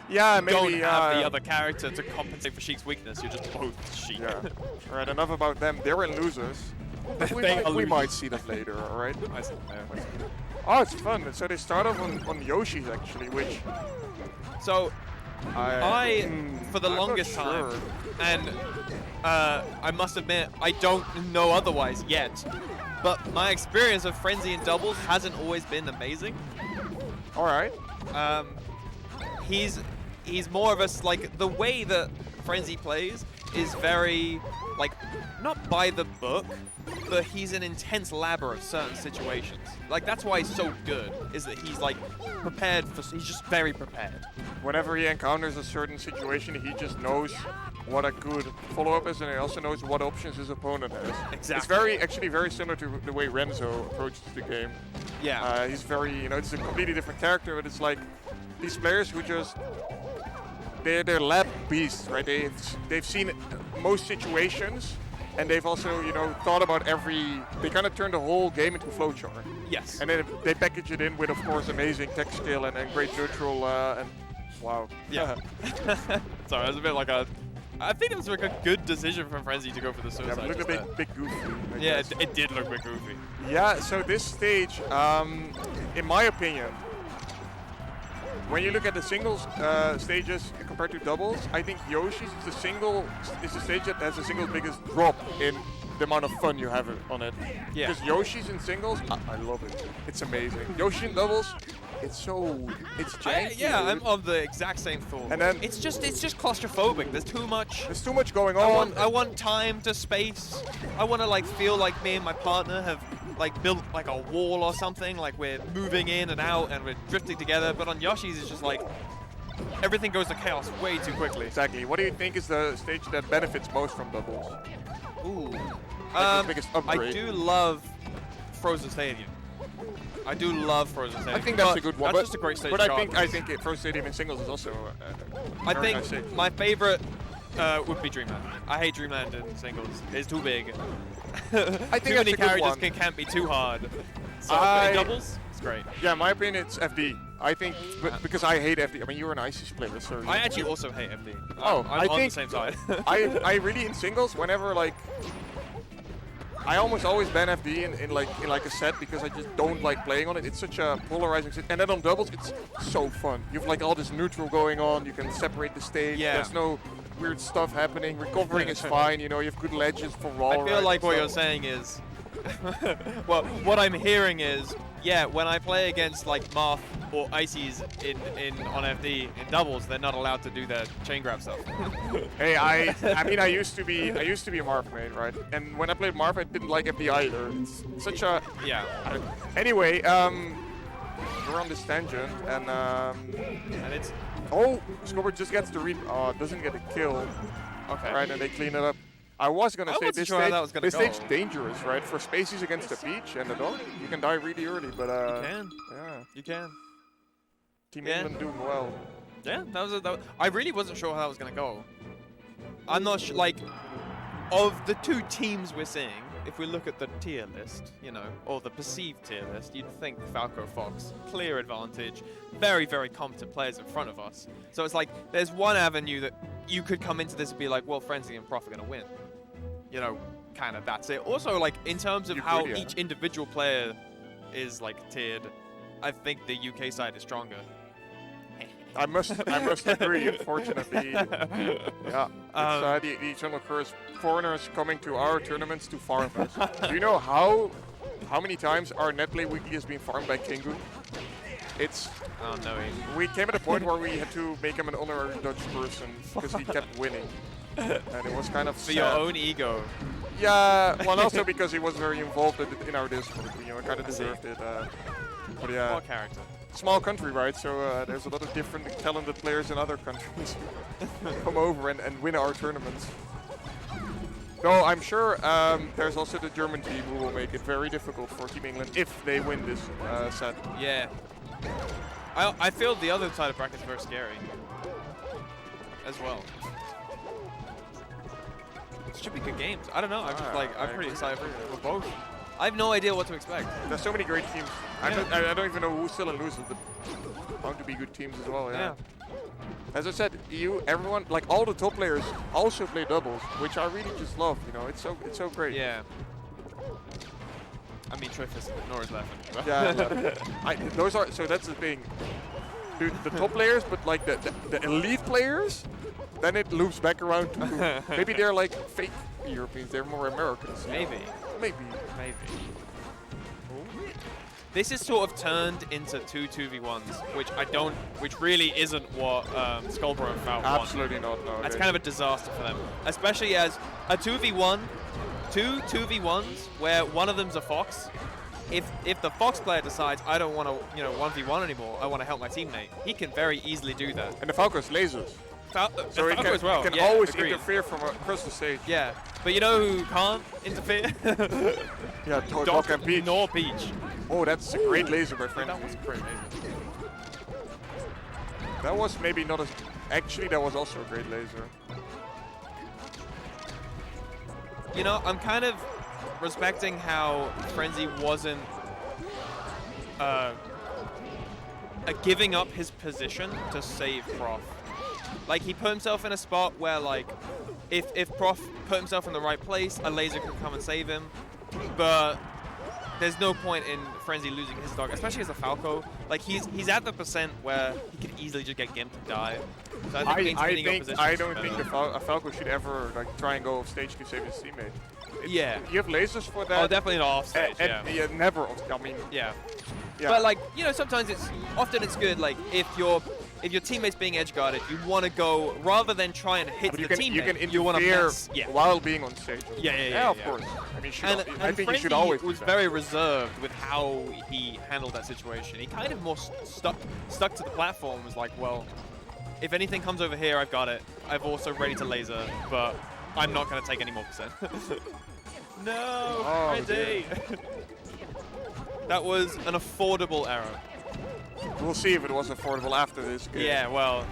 Yeah, You don't maybe. have the other character to compensate for Sheik's weakness. You're just both Sheik. Yeah. All right. Enough about them. They're in losers. But we might see that later. All right. I see there. Oh, it's fun. So they start off on Yoshi's actually, which. So for the I'm longest not time, sure. and I must admit, I don't know otherwise yet, but my experience of Frenzy in doubles hasn't always been amazing. All right. He's more of a, like, the way that Frenzy plays is very, like, not by the book, but he's an intense labber of certain situations. Like, that's why he's so good, is that he's, like, prepared for, he's just very prepared. Whenever he encounters a certain situation, he just knows what a good follow-up is, and he also knows what options his opponent has. Exactly. It's actually very similar to the way Renzo approaches the game. Yeah. He's very, it's a completely different character, but it's like these players who just, they're lab beasts, right? They've seen most situations, and they've also, thought about they kind of turn the whole game into a flowchart. Yes. And then they package it in with, of course, amazing tech skill and great neutral, and wow. Yeah. Sorry, it was a bit like I think it was like a good decision from Frenzy to go for the suicide. Yeah, but look a bit goofy. Yeah, it did look a bit goofy. Yeah, so this stage, in my opinion, when you look at the singles stages compared to doubles, I think Yoshi's is the stage that has the single biggest drop in the amount of fun you have on it. Yeah. Because Yoshi's in singles, I love it. It's amazing. Yoshi in doubles, it's janky. Yeah, dude. I'm of the exact same thought. And then it's just claustrophobic. There's too much. There's too much going on. I want time to space. I want to like feel like me and my partner have like built like a wall or something. Like we're moving in and out and we're drifting together. But on Yoshi's, it's just like everything goes to chaos way too quickly. Exactly. What do you think is the stage that benefits most from doubles? Ooh. The biggest I upgrade. do love Frozen Stadium. I do love Frozen Stadium. I think that's a good one. That's just a great stage. But I think Frozen Stadium in singles is also. I think my favorite would be Dreamland. I hate Dreamland in singles. It's too big. I think too many that's a good characters one. can't be too hard. So in doubles, it's great. Yeah, in my opinion, it's FD. I think because I hate FD. I mean, you're an ICs player, so. I actually also hate FD. Oh, I'm on think the same side. I really in singles whenever like. I almost always ban FD in like a set because I just don't like playing on it. It's such a polarizing set. And then on doubles, it's so fun. You have like all this neutral going on. You can separate the stage. Yeah. There's no weird stuff happening. Recovering is fine. You have good ledges for raw. I feel like what you're saying is, well, what I'm hearing is, yeah, when I play against like Marth or Ices on FD in doubles, they're not allowed to do their chain grab stuff. Hey, I mean, I used to be a Marth main, right? And when I played Marth, I didn't like FD either. It's such a Anyway, we're on this tangent, and it's skullbro just gets the doesn't get a kill. Okay. Right, and they clean it up. I was gonna say this stage go. dangerous, right? For spaces against the Peach and the dog, you can die really early, but you can. Yeah. You can. Team England doing well. Yeah, I really wasn't sure how that was gonna go. I'm not sure, like, of the two teams we're seeing, if we look at the tier list, or the perceived tier list, you'd think Falco Fox, clear advantage, very, very competent players in front of us. So it's like, there's one avenue that you could come into this and be like, well, Frenzy and Prof are gonna win. Kind of that's it. Also, like, in terms of how each individual player is, like, tiered, I think the UK side is stronger. I must agree, unfortunately. Yeah. It's the eternal curse. Foreigners coming to our tournaments to farm us. Do you know how many times our netplay weekly has been farmed by Kingu? It's. Oh, no. We came at a point where we had to make him an honorary Dutch person because he kept winning. And it was kind of for your own ego. Yeah, well, also because he was very involved in our Discord. Kind of deserved it. But yeah. What character? Small country, right? So there's a lot of different talented players in other countries come over and win our tournaments. Though I'm sure there's also the German team who will make it very difficult for Team England if they win this set. Yeah. I feel the other side of bracket is very scary as well. It should be good games. I don't know. I'm pretty excited for both. I have no idea what to expect. There's so many great teams. Yeah. I don't even know who's still in losers, but bound to be good teams as well. Yeah. As I said, everyone, like all the top players also play doubles, which I really just love. You know, it's so great. Yeah. I mean, Triff is Nora's laughing. Yeah. So that's the thing. Dude, the top players, but like the elite players, then it loops back around to maybe they're like fake Europeans. They're more Americans. Maybe. Maybe. This is sort of turned into 2v1s, which really isn't what Skullbro and Fout want. Absolutely not. No. That's kind of a disaster for them, especially as a 2v1, two 2v1s where one of them's a Fox. If the Fox player decides I don't want to 1v1 anymore, I want to help my teammate, he can very easily do that. And the Falco's lasers. So he can, as well. can yeah, always agreed. interfere from across the stage. Yeah, but you know who can't interfere? Yeah, Doc and Peach. Nor Peach. Oh, that's a great laser, my friend. That was great laser. That was maybe not as... Actually, that was also a great laser. You know, I'm kind of respecting how Frenzy wasn't giving up his position to save Prof. Like, he put himself in a spot where, like, if Prof put himself in the right place, a laser could come and save him. But there's no point in Frenzy losing his dog, especially as a Falco. Like, he's at the percent where he could easily just get gimped and die. So I don't think a Falco should ever like try and go off stage to save his teammate. Yeah. You have lasers for that. Oh, definitely not off stage. Yeah, never off. I mean. Yeah. Yeah. But like, you know, sometimes it's good. Like, if your teammate's being edge guarded, you want to go rather than try and hit the teammate. You can want to interfere while being on stage. Yeah, of course. I mean, I think Frenzy you should always. was very reserved with how he handled that situation. He kind of more stuck to the platform. Was like, well, if anything comes over here, I've got it. I've also ready to laser, but I'm not going to take any more percent. No, Frenzy. That was an affordable error. We'll see if it was affordable after this game. Yeah, well.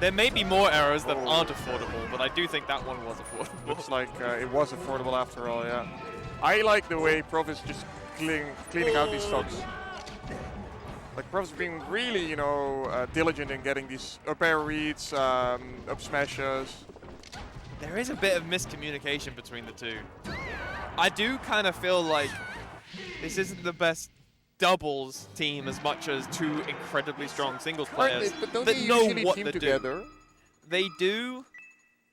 There may be more errors that aren't affordable, but I do think that one was affordable. Looks like it was affordable after all, yeah. I like the way Prof is just cleaning out these stocks. Like, Prof's being really, you know, diligent in getting these up air reads, up smashes. There is a bit of miscommunication between the two. I do kind of feel like this isn't the best doubles team as much as two incredibly strong singles players But don't that they know usually what team they're together? doing. They do.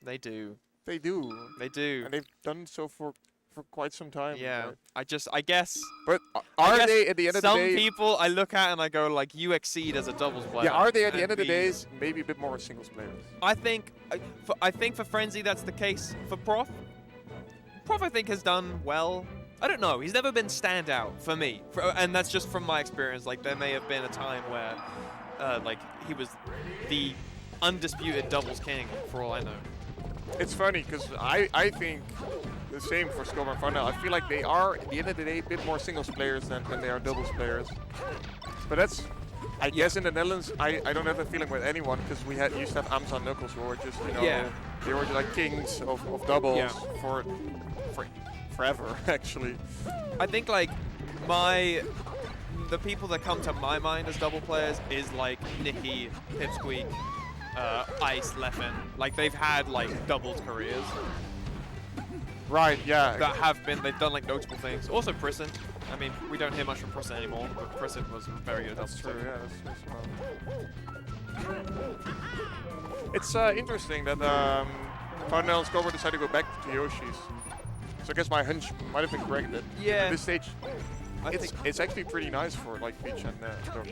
They do. They do. They do. And they've done so for quite some time. Yeah. Right? I guess. But are they at the end of the day? Some people I look at and I go like, you exceed as a doubles player. Yeah, are they at the end of the day maybe a bit more singles players? I think for Frenzy that's the case. For Prof, I think has done well. I don't know. He's never been standout for me, and that's just from my experience. Like, there may have been a time where, like, he was the undisputed doubles king, for all I know. It's funny because I think the same for Skullbro and Fout. I feel like they are at the end of the day a bit more singles players than they are doubles players. But that's, I guess, in the Netherlands, I don't have a feeling with anyone because we used to have Amsa and Knuckles who were just, you know, they were just like kings of doubles for forever, actually. I think like the people that come to my mind as double players is like Nikki, Pipsqueak, Ice, Leffen. Like, they've had like doubles careers. Right, yeah. They've done like notable things. Also Prisson. I mean, we don't hear much from Prisson anymore, but Prisson was very good. That's true, yeah, that's smart. It's interesting that Fout and Skullbro decided to go back to Yoshi's. So I guess my hunch might have been correct that at this stage, it's actually pretty nice for like Peach and Doc.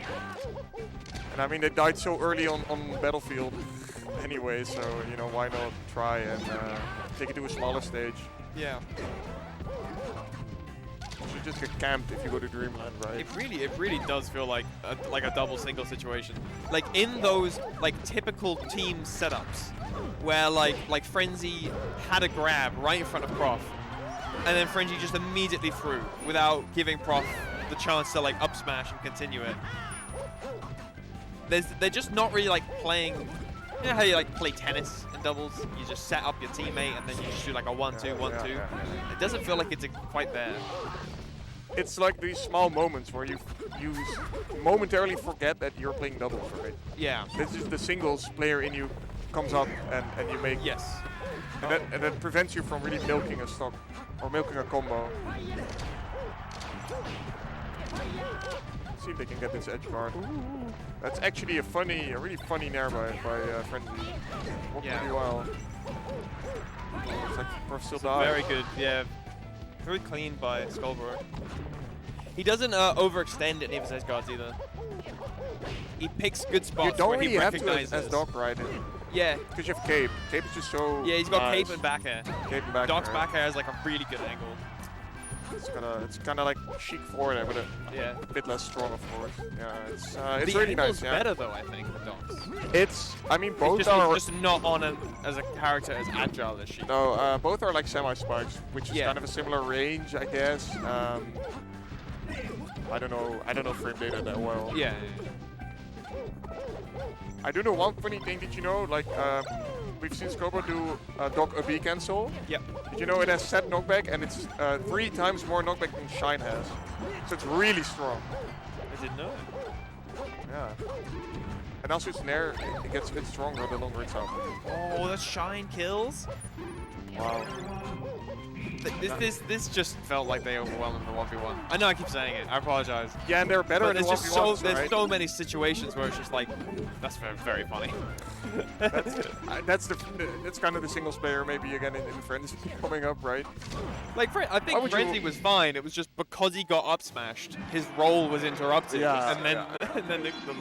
And I mean, they died so early on Battlefield anyway, so you know, why not try and take it to a smaller stage? Yeah. You should just get camped if you go to Dreamland, right? It really does feel like a double single situation. Like, in those like typical team setups where like Frenzy had a grab right in front of Prof, and then Frenzy just immediately threw without giving Prof the chance to like up smash and continue it. They're just not really like playing. You know how you like play tennis in doubles? You just set up your teammate and then you just do like a 1-2, 1-2. It doesn't feel like it's quite there. it's like these small moments where you momentarily forget that you're playing doubles, right? Yeah. This is the singles player in you comes up and you make Yes. and that prevents you from really milking a stock or milking a combo. Let's see if they can get this edge guard. That's actually a really funny nair by Frenzy. Worked pretty well. Looks like Perf still died. Very good, yeah. Very clean by skullbro. He doesn't overextend any of his edge guards either. He picks good spots You don't where really he have to recognizes. as Doc, right? Yeah. Because you have Cape. Cape is just so Yeah, he's got nice. cape and back air. Cape and back Doc's air. back air has like a really good angle. It's kind of like chic forward air, but Yeah. a bit less strong, of course. Yeah, it's The really angle's nice. Yeah. better though, I think, than Doc's. I mean, both He's are. just not on as a character as agile as she. No, both are like semi-spikes, which is Yeah. kind of a similar range, I guess. I don't know frame data that well. Yeah. I do know one funny thing. Did you know, like, we've seen Skullbro do Doc AB cancel. Yep. Did you know it has set knockback and it's 3 times more knockback than Shine has? So it's really strong. I didn't know. Yeah. And also its nair, it gets a bit stronger the longer it's out. Oh, the shine kills. Wow. This just felt like they overwhelmed him in the 1v1. I know I keep saying it. I apologize. Yeah, and they're better But in there's the just 1v1s, there's right? so many situations where it's just like, that's very, very funny. That's kind of the singles player maybe again in Friends coming up, right? Like, I Why think would you- Frenzy was fine. It was just because he got up smashed, his roll was interrupted, Yeah, and then and then the